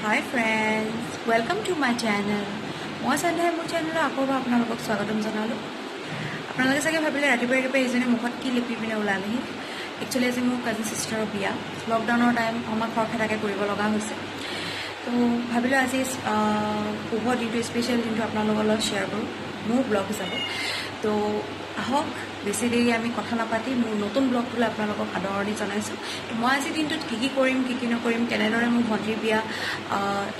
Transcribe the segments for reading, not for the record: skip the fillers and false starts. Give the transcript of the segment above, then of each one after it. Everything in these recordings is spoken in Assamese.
Hi friends, welcome to my channel. মই চান্ধাই মোৰ চেনেলত আকৌ আপোনালোকক স্বাগতম জনালোঁ। আপোনালোকে চাগে ভাবিলে ৰাতিপুৱাই এইজনী মুখত কি লিপি পিনে ওলালেহি। একচুৱেলি আজি মোৰ কাজিন চিষ্টাৰৰ বিয়া। লকডাউনৰ টাইম আমাক খৰখেদাকৈ কৰিব লগা হৈছে। তো ভাবিলোঁ আজি শুভ দিনটো স্পেচিয়েল দিনটো আপোনালোকৰ লগত শ্বেয়াৰ কৰোঁ মোৰ ব্লগ হিচাপে। তো আহক বেছি দেৰি আমি কথা নাপাতি মোৰ নতুন ব্লগটোলৈ আপোনালোকক আদৰণি জনাইছোঁ। তো মই আজি দিনটোত কি কৰিম কি নকৰিম, কেনেদৰে মোৰ ভণ্টিৰ বিয়া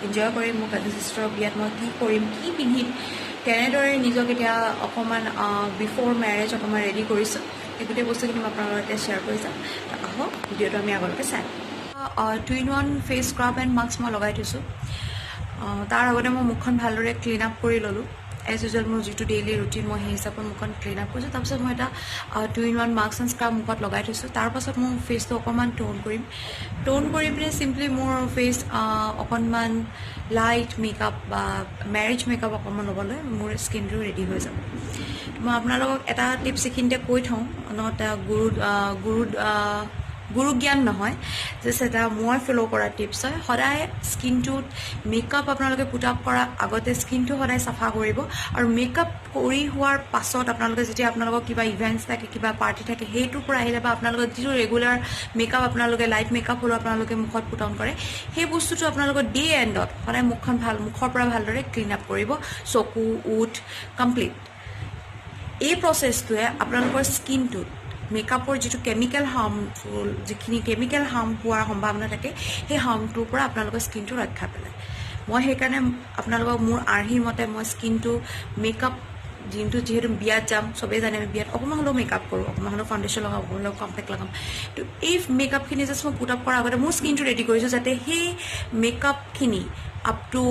এনজয় কৰিম, মোৰ কাজিন চিষ্টাৰৰ বিয়াত মই কি কৰিম, কি পিন্ধিম, কেনেদৰে নিজক এতিয়া অকণমান বিফ'ৰ মেৰেজ অকণমান ৰেডি কৰিছোঁ, এই গোটেই বস্তুখিনি মই আপোনালোকৰ এতিয়া শ্বেয়াৰ কৰি যাম। আহক ভিডিঅ'টো আমি আগলৈকে চাই 2-in-1 face scrub and mask মই লগাই থৈছোঁ। তাৰ আগতে মই মুখখন ভালদৰে ক্লিন আপ কৰি ল'লোঁ। এজ ইউজুৱেল মোৰ যিটো ডেইলি ৰুটিন মই সেই হিচাপত মুখখন ক্লিন আপ কৰিছোঁ। তাৰপিছত মই এটা 2-in-1 মাস্ক এণ্ড স্ক্ৰাব মুখত লগাই থৈছোঁ। তাৰপাছত মোৰ ফেচটো অকণমান টোন কৰিম। টোন কৰি পিনে চিম্পলি মোৰ ফেচ অকণমান লাইট মেকআপ বা মেৰেজ মেকআপ অকণমান ল'বলৈ মোৰ স্কিনটো ৰেডি হৈ যাব। মই আপোনালোকক এটা টিপছ এইখিনিতে কৈ থওঁ, গুৰু জ্ঞান নহয়, জাষ্ট এটা মই ফ'ল' কৰা টিপছ হয়। সদায় স্কিনটোত মেকআপ আপোনালোকে পুট আপ কৰাৰ আগতে স্কিনটো সদায় চাফা কৰিব, আৰু মেকআপ কৰি হোৱাৰ পাছত আপোনালোকে যেতিয়া আপোনালোকৰ কিবা ইভেণ্টছ থাকে, কিবা পাৰ্টি থাকে, সেইটোৰ পৰা আহিলে বা আপোনালোকৰ যিটো ৰেগুলাৰ মেকআপ আপোনালোকে লাইট মেকআপ হ'লেও আপোনালোকে মুখত পুট অন কৰে, সেই বস্তুটো আপোনালোকৰ ডে এণ্ডত সদায় মুখৰ পৰা ভালদৰে ক্লিন আপ কৰিব, চকু ওঠ কমপ্লিট। এই প্ৰচেছটোৱে আপোনালোকৰ স্কিনটোত মেকআপৰ যিটো কেমিকেল হাৰ্মফুল, যিখিনি কেমিকেল হাৰ্ম হোৱাৰ সম্ভাৱনা থাকে, সেই হাৰ্মটোৰ পৰা আপোনালোকৰ স্কিনটো ৰক্ষা পেলায়। মই সেইকাৰণে আপোনালোকক মোৰ আৰ্হিৰ মতে মই স্কিনটো মেকআপ দিনটো, যিহেতু বিয়াত যাম, চবেই জানে আমি বিয়াত অকণমান হ'লেও মেকআপ কৰোঁ, অকণমান হ'লেও ফাউণ্ডেশ্যন লগাম, অকণমান হ'লেও কম্পেক্ট লগাম। তো এই মেকআপখিনি জাষ্ট মই পুট আপ কৰাৰ আগতে মোৰ স্কিনটো ৰেডি কৰিছোঁ, যাতে সেই মেকআপখিনি আপ টু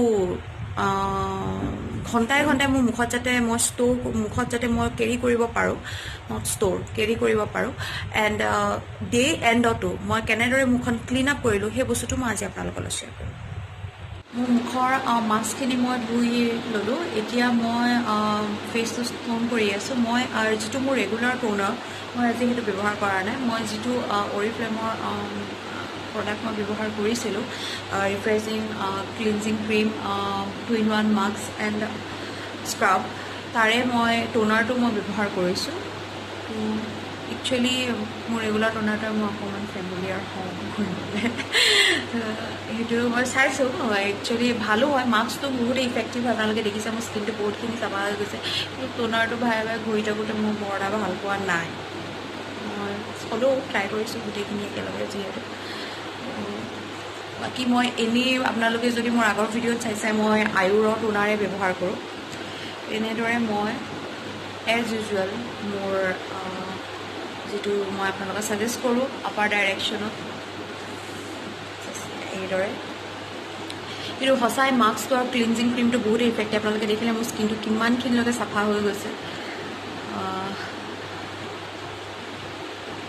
ঘণ্টাই মোৰ মুখত যাতে মই কেৰি কৰিব পাৰোঁ, নট ষ্ট'ৰ কেৰি কৰিব পাৰোঁ। এণ্ড ডে এণ্ডতো মই কেনেদৰে মুখখন ক্লিন আপ কৰিলোঁ সেই বস্তুটো মই আজি আপোনালোকৰ লগত শ্বেয়াৰ কৰিম। মোৰ মুখৰ মাস্কখিনি মই ধুই ল'লোঁ। এতিয়া মই ফেচটো টোন কৰি আছোঁ। মই যিটো মোৰ ৰেগুলাৰ টোনাৰ, মই আজি সেইটো ব্যৱহাৰ কৰা নাই। মই যিটো অৰিফ্লেমৰ প্ৰডাক্ট মই ব্যৱহাৰ কৰিছিলোঁ, refreshing cleansing cream 2-in-1 mask and scrub, তাৰে মই টোনাৰটো মই ব্যৱহাৰ কৰিছোঁ। একচুৱেলি মোৰ ৰেগুলাৰ টোনাৰটোৱে মই অকণমান ফেমিলিয়াৰ হওঁ কৰিবলৈ, সেইটো মই চাইছোঁ। একচুৱেলি ভালো হয়, মাস্কটো বহুতেই ইফেক্টিভ হয়, আপোনালোকে দেখিছে মোৰ স্কিনটো বহুতখিনি চাফা হৈ গৈছে। কিন্তু টোনাৰটো ভাই ঘূৰি থাকোঁতে মোৰ বৰ এটা ভাল পোৱা নাই। মই হ'লেও ট্ৰাই কৰিছোঁ গোটেইখিনি একেলগে যিহেতু। বাকী মই এনেই আপোনালোকে যদি মোৰ আগৰ ভিডিঅ'ত চাইছে, মই আয়ুৰৰ টোনাৰে ব্যৱহাৰ কৰোঁ। এনেদৰে মই এজ ইউজুৱেল মোৰ যিটো মই আপোনালোকক ছাজেষ্ট কৰোঁ আপাৰ ডাইৰেকশ্যনত, এইদৰে। কিন্তু সঁচাই মাস্কটো আৰু ক্লিনজিং ক্ৰীমটো বহুতেই ইফেক্টিভ। আপোনালোকে দেখিলে মোৰ স্কিনটো কিমানখিনিলৈকে চাফা হৈ গৈছে।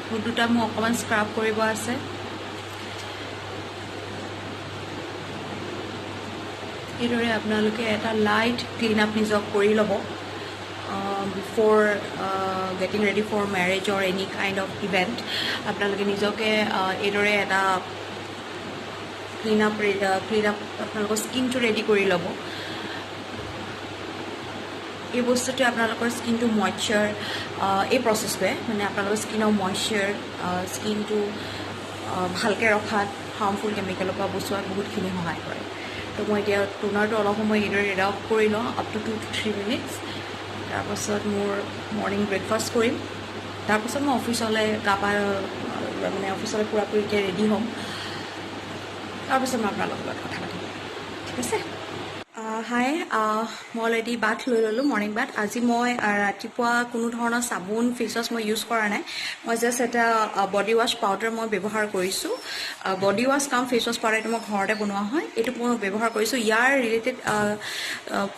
মোৰ দুটা মোৰ অকণমান স্ক্ৰাব কৰিব আছে। এইদৰে আপোনালোকে এটা লাইট ক্লিন আপ নিজক কৰি ল'ব before getting ready for marriage or any kind of event. আপোনালোকে নিজকে এইদৰে এটা ক্লিন আপ আপোনালোকৰ স্কিনটো ৰেডি কৰি ল'ব। এই বস্তুটোৱে আপোনালোকৰ স্কিনটো মইশ্চাৰ, এই প্ৰচেছটোৱে মানে আপোনালোকৰ স্কিনৰ মইশ্চাৰ, স্কিনটো ভালকৈ ৰখাত, হাৰ্মফুল কেমিকেলৰ পৰা বচোৱাত বহুতখিনি সহায় কৰে। তো মই এতিয়া টোনাৰটো অলপ সময় এইদৰে ৰেড আপ কৰি লওঁ, আপ টু 2-3 মিনিটছ। তাৰপাছত মোৰ মৰ্ণিং ব্ৰেকফাষ্ট কৰিম। তাৰপাছত মই অফিচলৈ অফিচলৈ পূৰাপূৰিকৈ ৰেডি হ'ম। তাৰপিছত মই আপোনালোকৰ লগত কথা পাতিম, ঠিক আছে? হাই, মই অলৰেডি বাথ লৈ ল'লোঁ, মৰ্ণিং বাথ। আজি মই ৰাতিপুৱা কোনো ধৰণৰ চাবোন ফেচ ৱাছ মই ইউজ কৰা নাই। মই জাষ্ট এটা বডি ৱাছ পাউডাৰ মই ব্যৱহাৰ কৰিছোঁ। বডি ৱাছ কাম ফেচ ৱাছ পাউডাৰটো মই ঘৰতে বনোৱা হয়, এইটো মই ব্যৱহাৰ কৰিছোঁ। ইয়াৰ ৰিলেটেড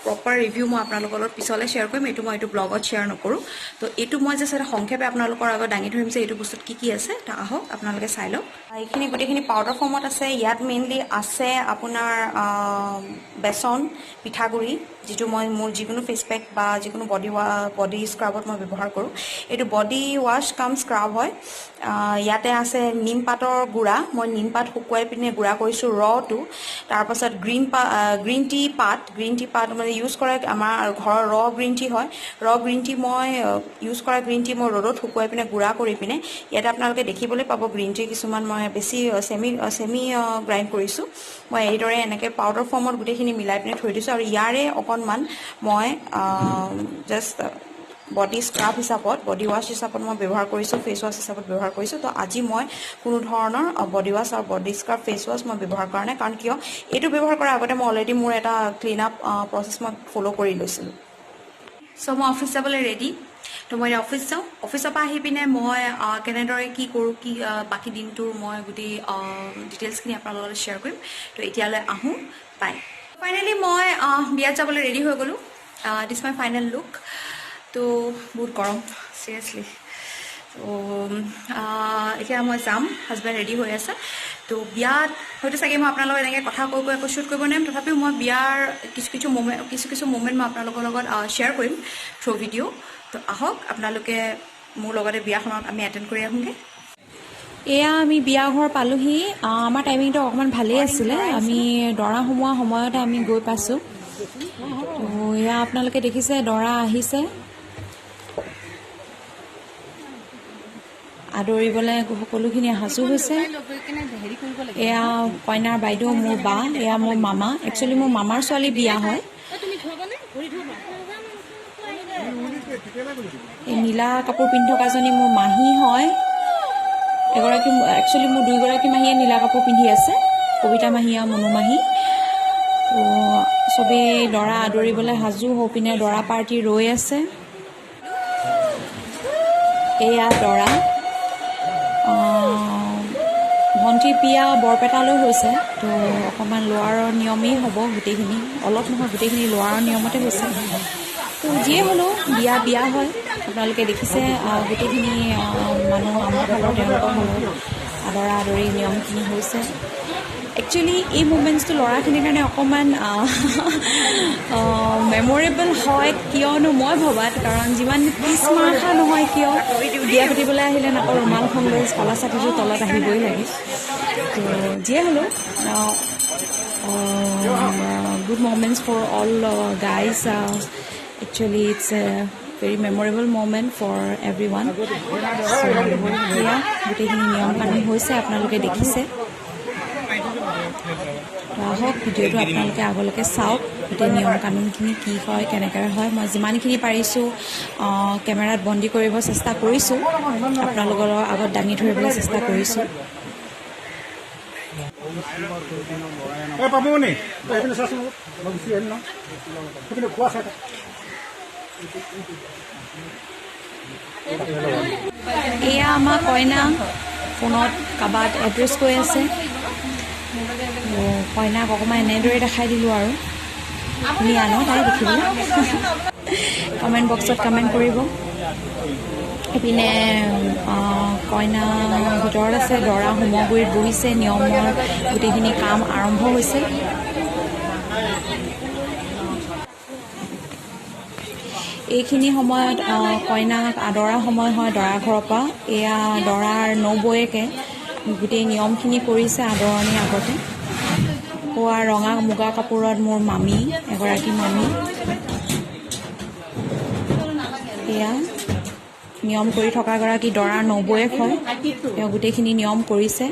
প্ৰপাৰ ৰিভিউ মই আপোনালোকৰ লগত পিছলৈ শ্বেয়াৰ কৰিম। এইটো ব্লগত শ্বেয়াৰ নকৰোঁ। তো এইটো মই জাষ্ট এটা সংক্ষেপে আপোনালোকৰ আগত দাঙি ধৰিম যে এইটো বস্তুত কি আছে। তো আহক আপোনালোকে চাই লওক। এইখিনি গোটেইখিনি পাউডাৰ ফৰ্মত আছে। ইয়াত মেইনলি আছে আপোনাৰ বেচন, পিঠাগুড়ি, যিটো মই মোৰ যিকোনো ফেচ পেক বা যিকোনো বডি স্ক্ৰাবত মই ব্যৱহাৰ কৰোঁ। এইটো বডি ৱাছ কাম স্ক্ৰাব হয়। ইয়াতে আছে নিমপাতৰ গুড়া, মই নিমপাত শুকুৱাই পিনে গুড়া কৰিছোঁ ৰটো। তাৰপাছত গ্ৰীণ টি পাত মানে ইউজ কৰা আমাৰ ঘৰৰ গ্ৰীণ টি হয়। গ্ৰীণ টি মই ইউজ কৰা গ্ৰীণ টি মই ৰ'দত শুকুৱাই পিনে গুড়া কৰি পিনে ইয়াতে আপোনালোকে দেখিবলৈ পাব গ্ৰীণ টি কিছুমান মই বেছি চেমি গ্ৰাইণ্ড কৰিছোঁ। মই এইদৰে এনেকৈ পাউডাৰ ফৰ্মত গোটেইখিনি মিলাই পিনে থৈ দিছোঁ। আৰু ইয়াৰে অকণমান মই জাষ্ট বডি স্ক্ৰাব হিচাপত, বডি ৱাছ হিচাপত মই ব্যৱহাৰ কৰিছোঁ, ফেচ ৱাছ হিচাপত ব্যৱহাৰ কৰিছোঁ। তো আজি মই কোনো ধৰণৰ বডি ৱাছ আৰু বডি স্ক্ৰাব ফেচ ৱাছ মই ব্যৱহাৰ কৰা নাই। কাৰণ কিয়, এইটো ব্যৱহাৰ কৰাৰ আগতে মই অলৰেডি মোৰ এটা ক্লিন আপ প্ৰচেছ মই ফ'ল' কৰি লৈছিলোঁ। চ' মই অফিচ যাবলৈ ৰেডি। তো মই অফিচ যাওঁ। অফিচৰ পৰা আহি পিনে মই কেনেদৰে কি কৰোঁ, কি বাকী দিনটোৰ মই গোটেই ডিটেইলছখিনি আপোনালোকৰ লগত শ্বেয়াৰ কৰিম। তো এতিয়ালৈ আহোঁ, বাই। ফাইনেলি মই বিয়াত যাবলৈ ৰেডি হৈ গ'লোঁ। দিছ মাই ফাইনেল লুক। তো বহুত গৰম, চিৰিয়াছলি। তো এতিয়া মই যাম, হাজবেণ্ড ৰেডি হৈ আছে। তো বিয়াত হয়তো চাগে মই আপোনালোকক এনেকৈ কথা কৈ আকৌ শ্বুট কৰিব নোৱাৰিম। তথাপিও মই বিয়াৰ কিছু মুমেণ্ট মই আপোনালোকৰ লগত শ্বেয়াৰ কৰিম থ্ৰু ভিডিঅ'। তো আহক আপোনালোকে মোৰ লগতে বিয়াখনত আমি এটেণ্ড কৰি আহোঁগৈ। এয়া আমি বিয়া ঘৰ পালোহি। আমাৰ টাইমিংটো অকণমান ভালেই আছিলে। আমি দৰা সোমোৱা সময়তে আমি গৈ পাইছোঁ। তো এয়া আপোনালোকে দেখিছে দৰা আহিছে আদৰিবলৈ, সকলোখিনি সাজু হৈছে। এয়া কইনাৰ বাইদেউ মোৰ বা, এয়া মোৰ মামা। একচুৱেলি মোৰ মামাৰ ছোৱালী বিয়া হয়। এই নীলা কাপোৰ পিন্ধি থকাজনী মোৰ মাহী হয়। একচুৱেলি মোৰ দুইগৰাকী মাহীয়ে নীলা কাপোৰ পিন্ধি আছে, কবিতা মাহী আৰু মনু মাহী। তো চবেই দৰা আদৰিবলৈ সাজু হৈ পিনে দৰা পাৰ্টি ৰৈ আছে। এয়া দৰা, ভণ্টিৰ বিয়া বৰপেটালৈ হৈছে। তো অকণমান লোৱাৰৰ নিয়মেই হ'ব গোটেইখিনি, অলপ নহয় গোটেইখিনি লোৱাৰৰ নিয়মতে হৈছে। তো যিয়ে হ'লেও বিয়া হয়। আপোনালোকে দেখিছে গোটেইখিনি মানুহ আমাৰ ফালৰ তেওঁলোকৰ ফালৰ আদৰা আদৰি নিয়মখিনি হৈছে। একচুৱেলি এই মুভমেণ্টছটো ল'ৰাখিনিৰ কাৰণে অকণমান মেমৰেবল হয়, কিয়নো মই ভবাত, কাৰণ যিমান পিছমাৰ্শা নহয় কিয় বিয়া পাতিবলৈ আহিলে নাকৰ ৰুমালখন লৈ কলা ছাতিটোৰ তলত আহিবই লাগে। তো যিয়ে হ'লেও good moments for all guys. Actually, it's a very memorable moment for everyone. সেয়া গোটেইখিনি নিয়ম কানুন হৈছে, আপোনালোকে দেখিছে। তো আহক ভিডিঅ'টো আপোনালোকে আগলৈকে চাওক, গোটেই নিয়ম কানুনখিনি কি হয়, কেনেকৈ হয়। মই যিমানখিনি পাৰিছোঁ কেমেৰাত বন্দী কৰিব চেষ্টা কৰিছোঁ, আপোনালোকৰ আগত দাঙি ধৰিবলৈ চেষ্টা কৰিছোঁ। এয়া আমাৰ কইনা ফোনত কাৰোবাক এড্ৰেছ কৈ আছে। কইনাক অকণমান এনেদৰে দেখাই দিলোঁ আৰু ধুনীয়া ন তাই দেখিবলৈ। কমেণ্ট বক্সত কমেণ্ট কৰিব। এইপিনে কইনা ভিতৰত আছে, দৰা হোমগুৰিত বহিছে, নিয়মৰ গোটেইখিনি কাম আৰম্ভ হৈছে। এইখিনি সময়ত কইনাক আদৰাৰ সময় হয় দৰা ঘৰৰ পৰা। এয়া দৰাৰ নবৌয়েকে গোটেই নিয়মখিনি কৰিছে আদৰণিৰ আগতে। কোৱা ৰঙা মুগা কাপোৰত মোৰ মামী, এগৰাকী মামী। এয়া নিয়ম কৰি থকাগৰাকী দৰাৰ নবৌয়েক হয়, তেওঁ গোটেইখিনি নিয়ম কৰিছে।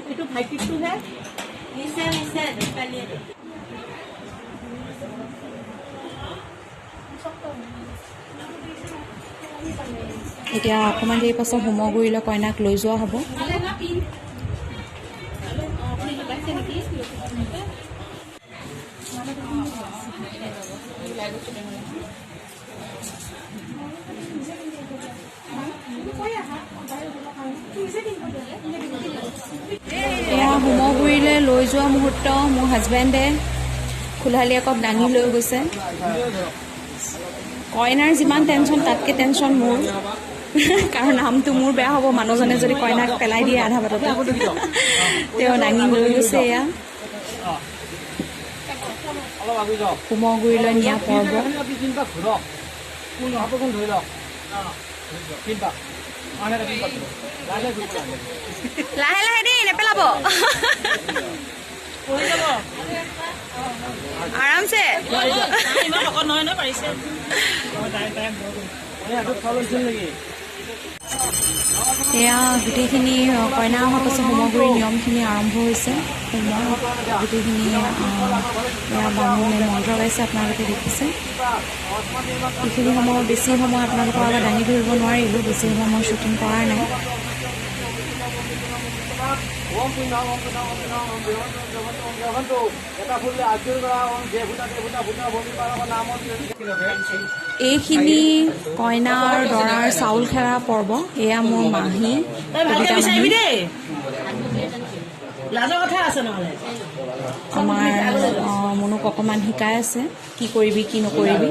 এতিয়া অকণমান দেৰি পাছত হোমগুৰিলৈ কইনাক লৈ যোৱা হ'ব। এয়া হোমগুৰিলৈ লৈ যোৱা মুহূৰ্ত। মোৰ হাজবেণ্ডে খুলালি একক দাঙি লৈ গৈছে। কইনাৰ যিমান টেনশ্যন তাতকৈ টেনশ্যন মোৰ, কাৰণ নামটো মোৰ বেয়া হ'ব মানুহজনে যদি কইনাক পেলাই দিয়ে আধা বাটতে। তেওঁ দাঙি লৈ গৈছে। এয়া হোমগুৰিলৈ নিয়া পৰ্ব। লাহে লাহে দেই, নেপেলাব, আৰামছে। এয়া গোটেইখিনি কইনা অহাৰ পাছত হোমগুৰিৰ নিয়মখিনি আৰম্ভ হৈছে। গোটেইখিনি এয়া বামুণে মন্ত্ৰ গাইছে, আপোনালোকে দেখিছে। এইখিনি সময় বেছি সময় আপোনালোকৰ আগত দাঙি ধৰিব নোৱাৰিলোঁ, বেছি সময় মই শ্বুটিং কৰা নাই। এইখিনি কইনাৰ দৰাৰ চাউল খেৰা পৰ্ব। এয়া মোৰ মাহী, আমাৰ মনুক অকণমান শিকাই আছে কি কৰিবি কি নকৰিবি।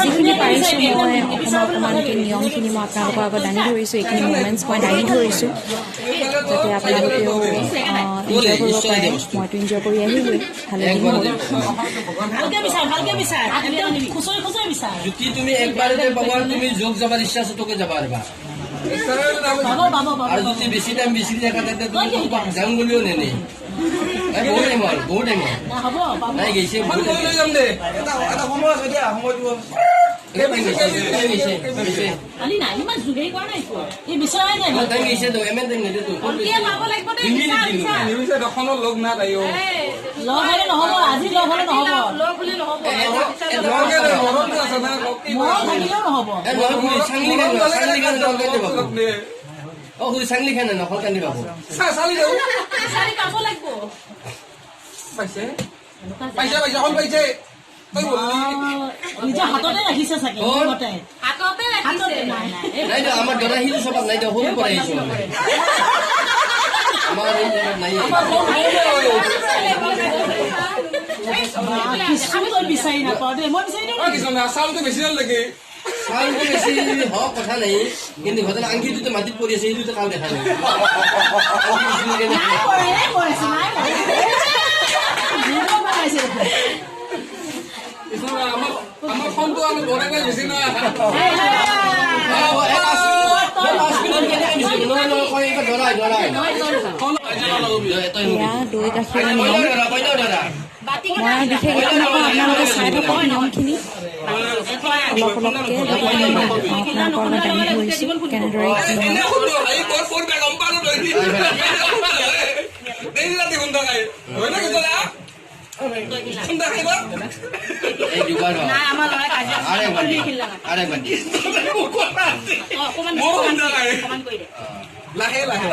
যিখিনি পাৰিছোঁ মই অকণমানকৈ নিয়মখিনি মই আপোনালোকৰ আগত দাঙি ধৰিছোঁ। এইখিনি মুমেণ্টছ মই দাঙি ধৰিছোঁ যাতে আপোনালোকেও এনজয় কৰিব পাৰে। মইতো এনজয় কৰি আহিলোঁৱেই, ভালেদিন হ'ল। তুমি একবাৰতে পাবা, তুমি যোগ যাবাৰ ইচ্ছা আছে তোকে যাবা পারবা। আর যদি বেশি টাইম বেশি দেখা থাকে তুমি যাম বলিও নেনে বহুত টাইম হল, বহুত টাইম নাই গেছে লগ না তাই চাংলি খাই না নকল কান্দি পাব আমার দৰা হিল সবাত নাই সৰু পৰা আহিছো চাউলটো বেছি লাগে চাউলটো বেছি হওক কথা নাই কিন্তু ঘটনা আংকিটো মাটিত পৰি আছে সেইটো কাল দেখা নাই আমাৰ ফোনটো আমি বড় কৰে বেশি না দৈ গাখীৰ নিয়ম মই বিশেষ একো নকওঁ, আপোনালোকে চাই থাকক নিয়মখিনি অলপ অলপকৈ। আপোনালোকৰ লগত দাঙি ধৰিছোঁ কেনেদৰে লাহে লাহে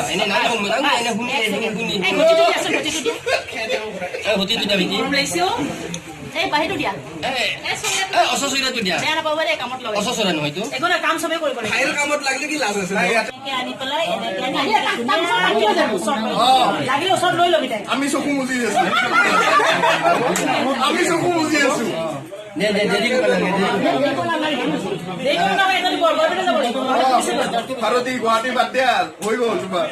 আমি চকু মুজি আছো ভাৰতী গুৱাহাটী বাদ দিয়া হৈ গ'ল তোমাৰ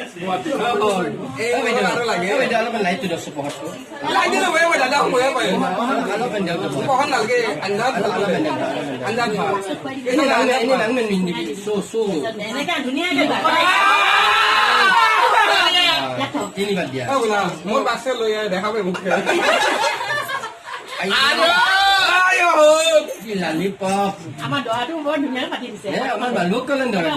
মোৰ বাছে লৈ দেখা পাই মোক লালিপপ আমাৰ দৰাটো বৰ ধুনীয়া পাতি দিছে আমাৰ বালুক কলেন দৰা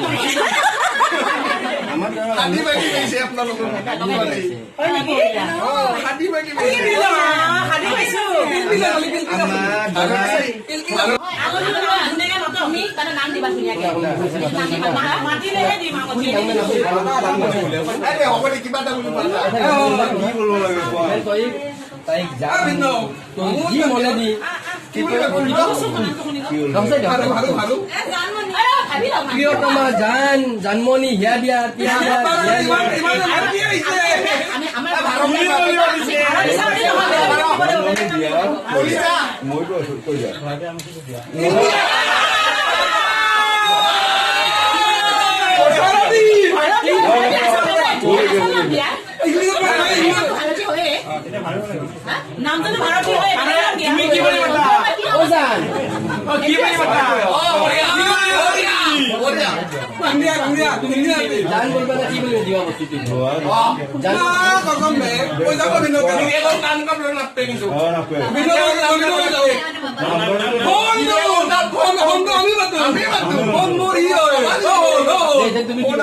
আমাৰ দৰা হাতি বাকি পাইছে আপোনালোকৰ হাতি বাকি পাইছে হাতি পাইছো আমাৰ দৰা তুমি তার নাম দিবা ধুনীয়াকে মাতিলেহে দিম আমি আরে হবে কিবা এটা বুলি পাতা কি বলব লাগে তাই যা বিন্ন কি মনে দি কি করে বলছো রমসে ভালো ভালো ভালো কি তোমার জান জন্মনি হিয়া দিয়া তিয়া আমি আমার ভালো মই তো কই যা নামটো ভাৰতী হয় তুমি কি বুলি মাতা ওজান কি বুলি মাতা বাংলা তুমি জান বলবা কি বলে দিবা বস্তুটি জান কম বে কই যাব বিনো তুমি এগো কাম কাম নাপতে কিছু বিনো ফোন আমি বাতো ফোন মোর ই তুমি কি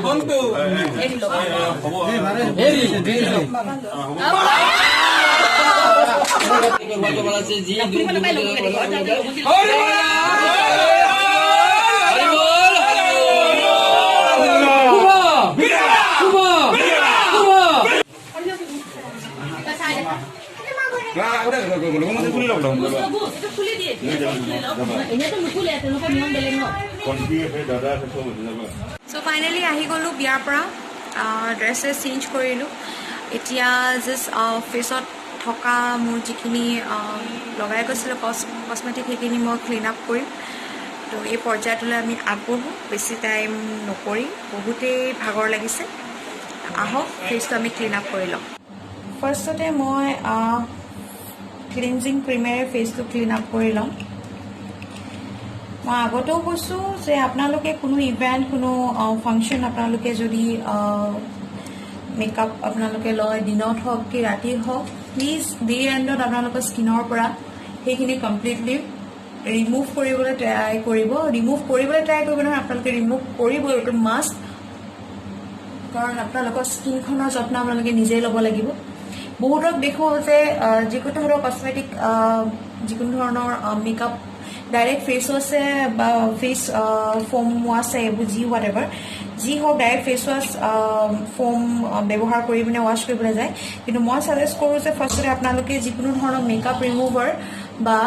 ফোন তো হেরি So finally আহি গ'লোঁ বিয়াৰ পৰা ড্ৰেছ চেঞ্জ কৰিলোঁ এতিয়া জাষ্ট ফেচত থকা মোৰ যিখিনি লগাই গৈছিলোঁ কছমেটিক সেইখিনি মই ক্লিন আপ কৰিম তো এই পৰ্যায়টোলৈ আমি আগবঢ়োঁ বেছি টাইম নকৰি বহুতেই ভাগৰ লাগিছে আহক ফেচটো আমি ক্লিন আপ কৰি লওঁ ফাৰ্ষ্টতে মই ক্লিনজিং ক্ৰীমেৰে ফেচটো ক্লিন আপ কৰি লওঁ মই আগতেও কৈছোঁ যে আপোনালোকে কোনো ইভেণ্ট কোনো ফাংচন আপোনালোকে যদি মেকআপ আপোনালোকে লয় দিনত হওক কি ৰাতি হওক প্লিজ ডে এণ্ডত আপোনালোকৰ স্কিনৰ পৰা সেইখিনি কমপ্লিটলি ৰিমুভ কৰিবলৈ ট্ৰাই কৰিব নহয় আপোনালোকে ৰিমুভ কৰিব এইটো মাষ্ট কাৰণ আপোনালোকৰ স্কিনখনৰ যত্ন আপোনালোকে নিজেই ল'ব লাগিব বহুতক দেখোঁ যে যিকোনো ধৰণৰ কছমেটিক যিকোনো ধৰণৰ মেকআপ ডাইৰেক্ট ফেচ ৱাছে বা ফেচ ফোম ৱাছে এইবোৰ হোৱাট এভাৰ যি হওক ডাইৰেক্ট ফেচ ৱাছ ফোম ব্যৱহাৰ কৰি পিনে ৱাছ কৰিবলৈ যায় কিন্তু মই ছাজেষ্ট কৰোঁ যে ফাৰ্ষ্টতে আপোনালোকে যিকোনো ধৰণৰ মেকআপ ৰিমুভাৰ বা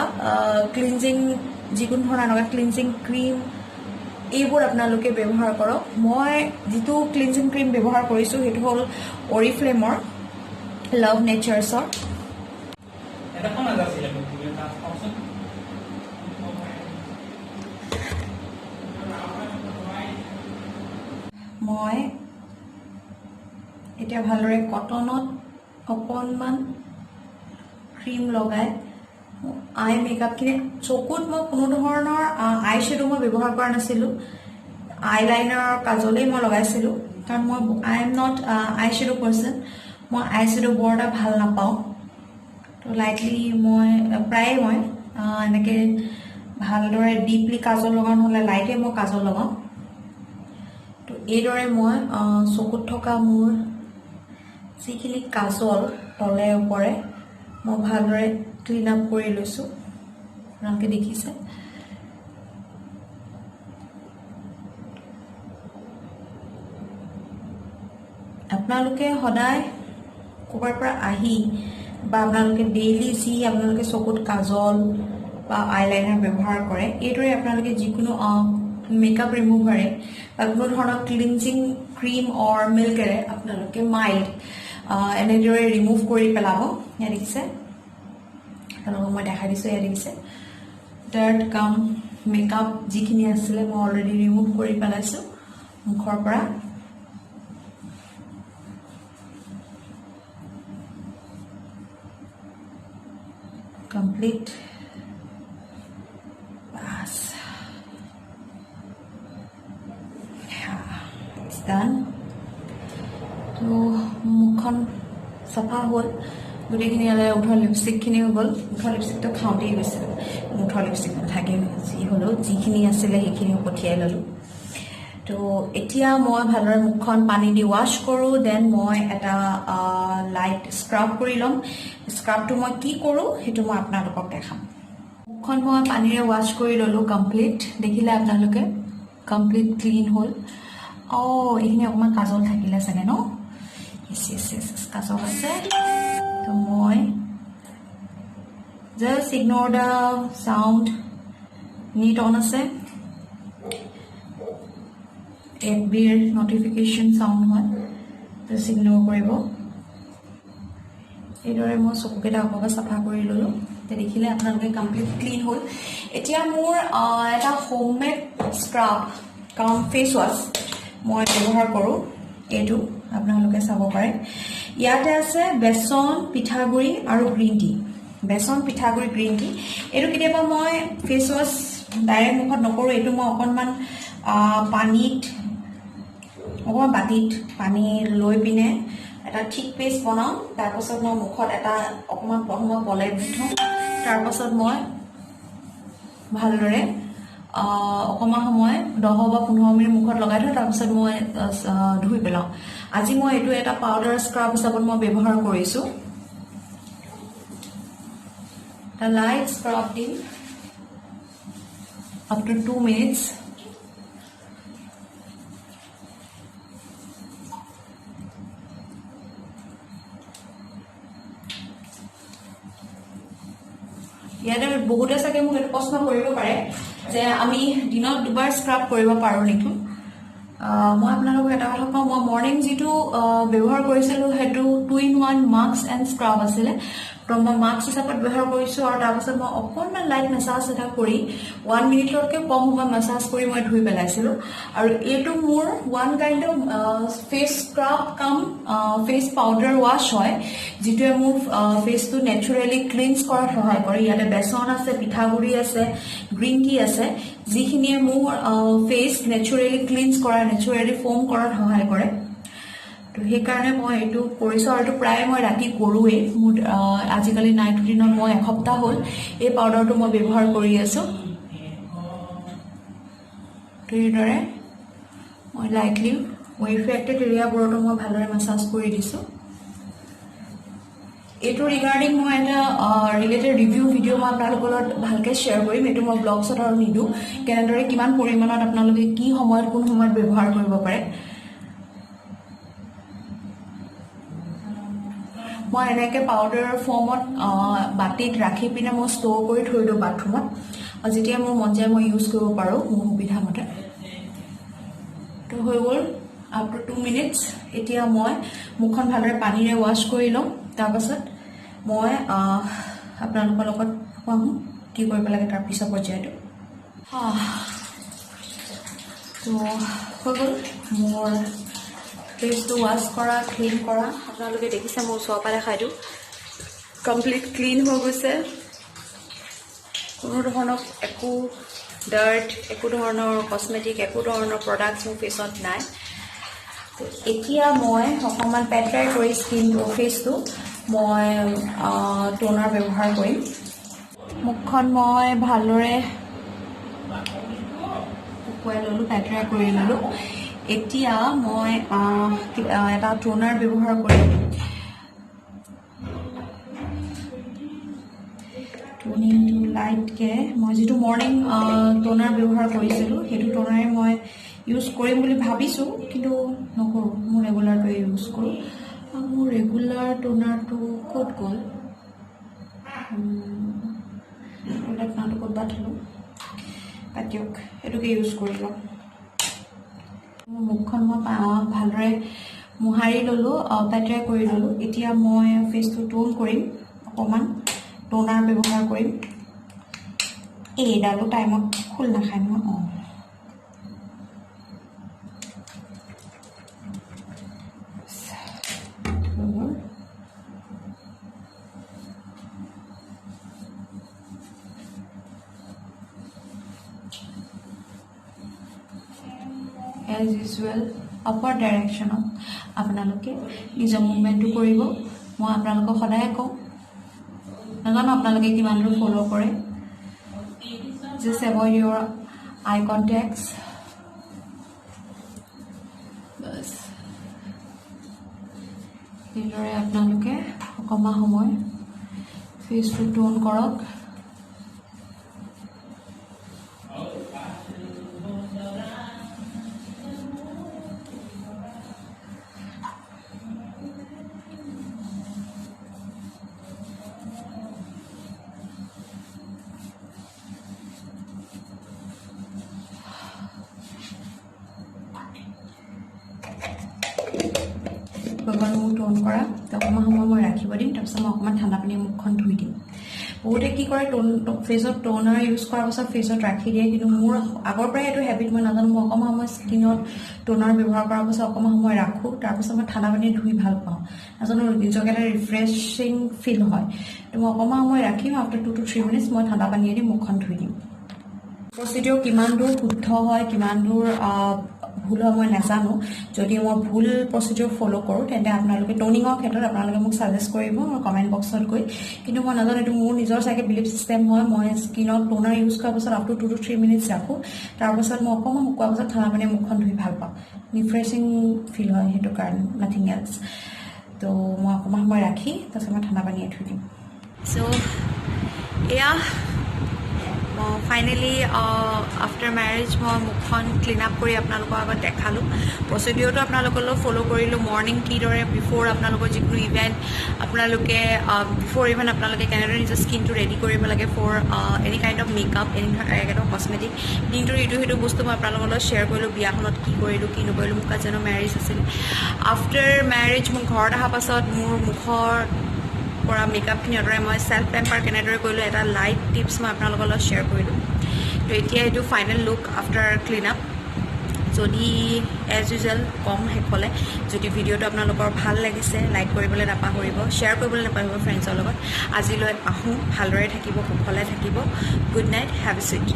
ক্লিনজিং যিকোনো ধৰণৰ এনেকুৱা ক্লিনজিং ক্ৰীম এইবোৰ আপোনালোকে ব্যৱহাৰ কৰক মই যিটো ক্লিনজিং ক্ৰীম ব্যৱহাৰ কৰিছোঁ সেইটো হ'ল অৰিফ্লেমৰ লাভ নেচাৰ্ছৰ মই এতিয়া ভালদৰে কটনত অকণমান ক্ৰীম লগাই আই মেকআপখিনি চকুত মই কোনো ধৰণৰ আই শ্বেডো মই ব্যৱহাৰ কৰা নাছিলোঁ আই লাইনাৰ কাজলেই মই লগাইছিলোঁ কাৰণ মই I am not I shadow person মই আই শ্বেডো বৰ এটা ভাল নাপাওঁ তো লাইটলি মই প্ৰায়ে মই এনেকৈ ভালদৰে ডিপলি কাজল লগাওঁ নহ'লে লাইটে মই কাজল লগাওঁ তো এইদৰে মই চকুত থকা মোৰ যিখিনি কাজল তলে ওপৰে মই ভালদৰে ক্লিন আপ কৰি লৈছোঁ আপোনালোকে দেখিছে আপোনালোকে সদায় ক'ৰবাৰ পৰা আহি বা আপোনালোকে ডেইলি যি আপোনালোকে চকুত কাজল বা আইলাইনাৰ ব্যৱহাৰ কৰে এইদৰে আপোনালোকে যিকোনো মেকআপ ৰিমুভাৰে বা কোনো ধৰণৰ ক্লিনজিং ক্ৰীম অৰ মিল্কেৰে আপোনালোকে মাইল্ড এনেদৰে ৰিমুভ কৰি পেলাব ইয়াত দেখিছে আপোনালোকক মই দেখাই দিছোঁ ইয়াত দেখিছে ডাৰ্ট কাম মেকআপ যিখিনি আছিলে মই অলৰেডি ৰিমুভ কৰি পেলাইছোঁ মুখৰ পৰা কমপ্লিট বাছ ডান তো মুখখন চাফা হ'ল গোটেইখিনি উঠৰ লিপষ্টিকখিনি হৈ গ'ল উঠৰ লিপষ্টিকটো খাওঁতেই গৈছে উঠৰ লিপষ্টিক নাথাকে যি হ'লেও যিখিনি আছিলে সেইখিনি পঠিয়াই ল'লোঁ তো এতিয়া মই ভালদৰে মুখখন পানী দি ৱাশ্ব কৰোঁ দেন মই এটা লাইট স্ক্ৰাব কৰি ল'ম স্ক্ৰাবটো মই কি কৰোঁ সেইটো মই আপোনালোকক দেখাম মুখখন মই পানীৰে ৱাশ্ব কৰি ল'লোঁ কমপ্লিট দেখিলে আপোনালোকে কমপ্লিট ক্লিন হ'ল এইখিনি অকণমান কাজল থাকিলে চাগে ন কাজল আছে তো মই জাষ্ট ইগন'ৰ দ্য চাউণ্ড নিট অন আছে FBৰ নটিফিকেশ্যন চাউণ্ড হয় জাষ্ট ইগন'ৰ কৰিব এইদৰে মই চকুকেইটা অকণমান চাফা কৰি ল'লোঁ দেখিলে আপোনালোকে কমপ্লিট ক্লিন হ'ল এতিয়া মোৰ এটা হোমমেড স্ক্ৰাব কাম ফেচ ৱাছ মই ব্যৱহাৰ কৰোঁ এইটো আপোনালোকে চাব পাৰে ইয়াতে আছে বেসন পিঠাগুৰি আৰু গ্ৰীণ টি বেসন পিঠাগুৰি গ্ৰীণ টি এটো কেতিয়াবা মই ফেস ওয়াশ ডাইৰেক্ট মুখত নকৰো এটো মই অকনমান পানীত অকমান বাটিত পানী লৈ পিনে এটা ঠিক পেষ্ট বনাও তাৰ পাছত মই মুখত এটা অকমান প্ৰথমে পলাই দিওঁ তাৰ পাছত মই ভালদৰে অকমান সময় 10 বা 15 মিনিট মুখত লগাই থওঁ তাৰ পাছত মই ধুই পেলাও আজি মই এটো এটা পাউডাৰ স্ক্ৰাব হিচাপত মই ব্যৱহাৰ কৰিছো a light scrubbing up to 2 minutes ইয়াতে বহুতে সাকে মোক এটা প্ৰশ্ন কৰিব পাৰে যে আমি দিনত দুবাৰ স্ক্ৰাব কৰিব পাৰো নেকি মই আপোনালোকক এটা কথা কওঁ মই মৰ্নিং যেটো ব্যৱহাৰ কৰিছিলো হেতু 2 in 1 মাস্ক এণ্ড স্ক্ৰাব আছিল তো মই মাস্ক হিচাপত ব্যৱহাৰ কৰিছো আৰু তাৰ পাছত মই অকনমান লাইট মাসাজ এটা কৰি 1 মিনিটলৈকে কম সময় মাসাজ কৰি মই ধুই পেলাইছিলো আৰু এটো মোৰ one kind of face scrub calm face powder wash হয় যেটো মোৰ ফেসটো নেচাৰেলি ক্লিনস কৰাত সহায় কৰে ইয়াতে বেসন আছে পিঠাগুৰি আছে গ্ৰীণ টি আছে যিখিনিয়ে মোৰ ফেস নেচাৰেলি ক্লিনস কৰা নেচাৰেলি ফোম কৰাত সহায় কৰে তো সেই কাৰণে মই এটো কৰিছো আৰু এটো প্ৰায় মই ৰাতি কৰোৱে মোৰ আজিকালি নাইট ৰুটিনত মই এসপ্তাহ হ'ল এই পাউডাৰটো মই ব্যৱহাৰ কৰি আছো তো এইদৰে মই লাইটলি ইফেক্টেড এৰিয়াবোৰটো মই ভালদৰে মাসাজ কৰি দিছো এটো ৰিগাৰ্ডিং মই এটা ৰিলেটেড ৰিভিউ ভিডিও মই আপোনালোকৰ লগত ভালকে শেয়াৰ কৰিম এটো মই ব্লগছত আৰু নিদু কেনেদৰে কিমান পৰিমাণত আপোনালোকে কি সময়ত কোন সময়ত ব্যৱহাৰ কৰিব পাৰে মই এনেকে পাউডাৰ ফৰ্মত বাটিত ৰাখি পিনে মই ষ্ট'ৰ কৰি থৈ দিও বাথৰুমত আৰু যেতিয়া মোৰ মন যায় মই ইউজ কৰিব পাৰো মোৰ সুবিধা মতে তো হৈ গ'ল আপ টু 2 মিনিটস এতিয়া মই মুখখন ভালদৰে পানীৰে ওয়াশ কৰি লম তাৰ পাছত মই আপোনালোকৰ লগত কম কি কৰিব লাগে তাৰ পিছৰ পৰ্যায়টো তো হৈ গ'ল মোৰ ফেসটো ওয়াশ কৰা ক্লিন কৰা আপোনালোকে দেখিছে মোৰ সপালে খাইদু কমপ্লিট ক্লিন হৈ গৈছে কোনো ধৰণৰ একো ডাৰ্ট একো ধৰণৰ কসমেটিক একো ধৰণৰ প্ৰডাক্টছ মোৰ ফেসত নাই তো এতিয়া মই অকমান পেট্ৰাই কৰি স্কিন ফেসটো মই টোনাৰ ব্যৱহাৰ কৰিম মুখখন মই ভালদৰে শুকুৱাই ললো পেট্ৰাই কৰি ললো এতিয়া মই এটা টোনাৰ ব্যৱহাৰ কৰিম টোনিং টু লাইট কে মই যেটো মৰ্নিং টোনাৰ ব্যৱহাৰ কৰিছিলো হেতু টোনাৰে মই ইউজ কৰিম বুলি ভাবিছো কিন্তু নকৰো মই ৰেগুলাৰটো ইউজ কৰো মোৰ ৰেগুলাৰ টোনাৰটো কোট গল প্ৰডাক্ট নাটো কোট বাটলো পাতিওক এটোকে ইউজ কৰিলো মুখখন মই ভালদৰে মুহাৰি ললো পেট্ৰাই কৰি ললো এতিয়া মই ফেসটো টোন কৰিম অকমান টোনাৰ ব্যৱহাৰ কৰিম এই ডালো টাইমত খুল নাখায় ন as usual upper direction আপোনালোকে নিজৰ মুভমেন্টটো কৰিব মই আপোনালোকক সদায় কওঁ নাজানো আপোনালোকে কিমান দূৰ ফলো কৰে just avoid your eye contacts বস এইদৰে আপোনালোকে অকমা সময় ফেসটো টোন কৰক টোন কৰা অকমান সময় মই ৰাখিব দিম তাৰপিছত মই অকমান ঠাণ্ডা পানী মুখখন ধুই দিম বহুতে কি কৰে ফেচত টোনাৰ ইউজ কৰাৰ পাছত ফেচত ৰাখি দিয়ে, কিন্তু মোৰ আগৰ পৰাই এইটো হেবিট, মই নাজানো। মই অকণমান সময় স্কিনত টোনাৰ ব্যৱহাৰ কৰাৰ পাছত অকণমান সময় ৰাখোঁ, তাৰপাছত মই ঠাণ্ডা পানীৰে ধুই ভাল পাওঁ। নাজানো, নিজকে এটা ৰিফ্ৰেছিং ফিল হয়। তো মই অকণমান সময় ৰাখিম, আফটাৰ 2 to 3 মিনিটছ মই ঠাণ্ডা পানীয়ে দি মুখখন ধুই দিম। প্ৰচিডিঅ'ৰ কিমান দূৰ শুদ্ধ হয়, কিমান দূৰ ভুল হয় মই নাজানো। যদি মই ভুল প্ৰচিডিঅ'ৰ ফ'ল' কৰোঁ তেন্তে আপোনালোকে টনিঙৰ ক্ষেত্ৰত আপোনালোকে মোক ছাজেষ্ট কৰিব কমেণ্ট বক্সত গৈ। কিন্তু মই নাজানো, এইটো মোৰ নিজৰ চাগে বিলিফ ছিষ্টেম হয়। মই স্কিনত টোনাৰ ইউজ কৰাৰ পাছত আফটাৰ 2 to 3 মিনিটছ ৰাখোঁ, তাৰপাছত মই অকণমান শুকোৱাৰ পাছত ঠাণ্ডা পানীৰে মুখখন ধুই ভাল পাওঁ। ৰিফ্ৰেছিং ফিল হয়, সেইটো কাৰণে, নাথিং এলছ। তো মই অকণমান সময় ৰাখি তাৰপিছত মই ঠাণ্ডা পানীৰে ধুই দিম। চ' এয়া ফাইনেলি আফটাৰ মেৰেজ মই মুখখন ক্লিন আপ কৰি আপোনালোকৰ আগত দেখালোঁ। প্ৰচিডিঅ'টো আপোনালোকলৈ ফ'ল' কৰিলোঁ। মৰ্ণিং কিদৰে বিফ'ৰ আপোনালোকৰ যিকোনো ইভেণ্ট, আপোনালোকে বিফ'ৰ ইভেণ্ট আপোনালোকে কেনেদৰে নিজৰ স্কিনটো ৰেডি কৰিব লাগে for any kind of makeup, any kind of cosmetic. দিনটোৰ ইটো সিটো বস্তু মই আপোনালোকৰ লগত শ্বেয়াৰ কৰিলোঁ। বিয়াখনত কি কৰিলোঁ, কি নকৰিলোঁ। মোৰ কাজিনৰ মেৰেজ আছিলে। আফটাৰ মেৰেজ মোৰ ঘৰত অহাৰ পাছত মোৰ মুখৰ পৰা মেকআপখিনি আঁতৰাই মই চেল্ফ পেম্পাৰ কেনেদৰে কৰিলোঁ, এটা লাইট টিপছ মই আপোনালোকৰ লগত শ্বেয়াৰ কৰিলোঁ। তো এতিয়া এইটো final look after clean up. যদি এজ ইউজুৱেল কম শেষলৈ, যদি ভিডিঅ'টো আপোনালোকৰ ভাল লাগিছে লাইক কৰিবলৈ নাপাহৰিব, শ্বেয়াৰ কৰিবলৈ নাপাহৰিব ফ্ৰেণ্ডছৰ লগত। আজিলৈ আহোঁ, ভালদৰে থাকিব, সুখলে থাকিব। Good night, have a sweet.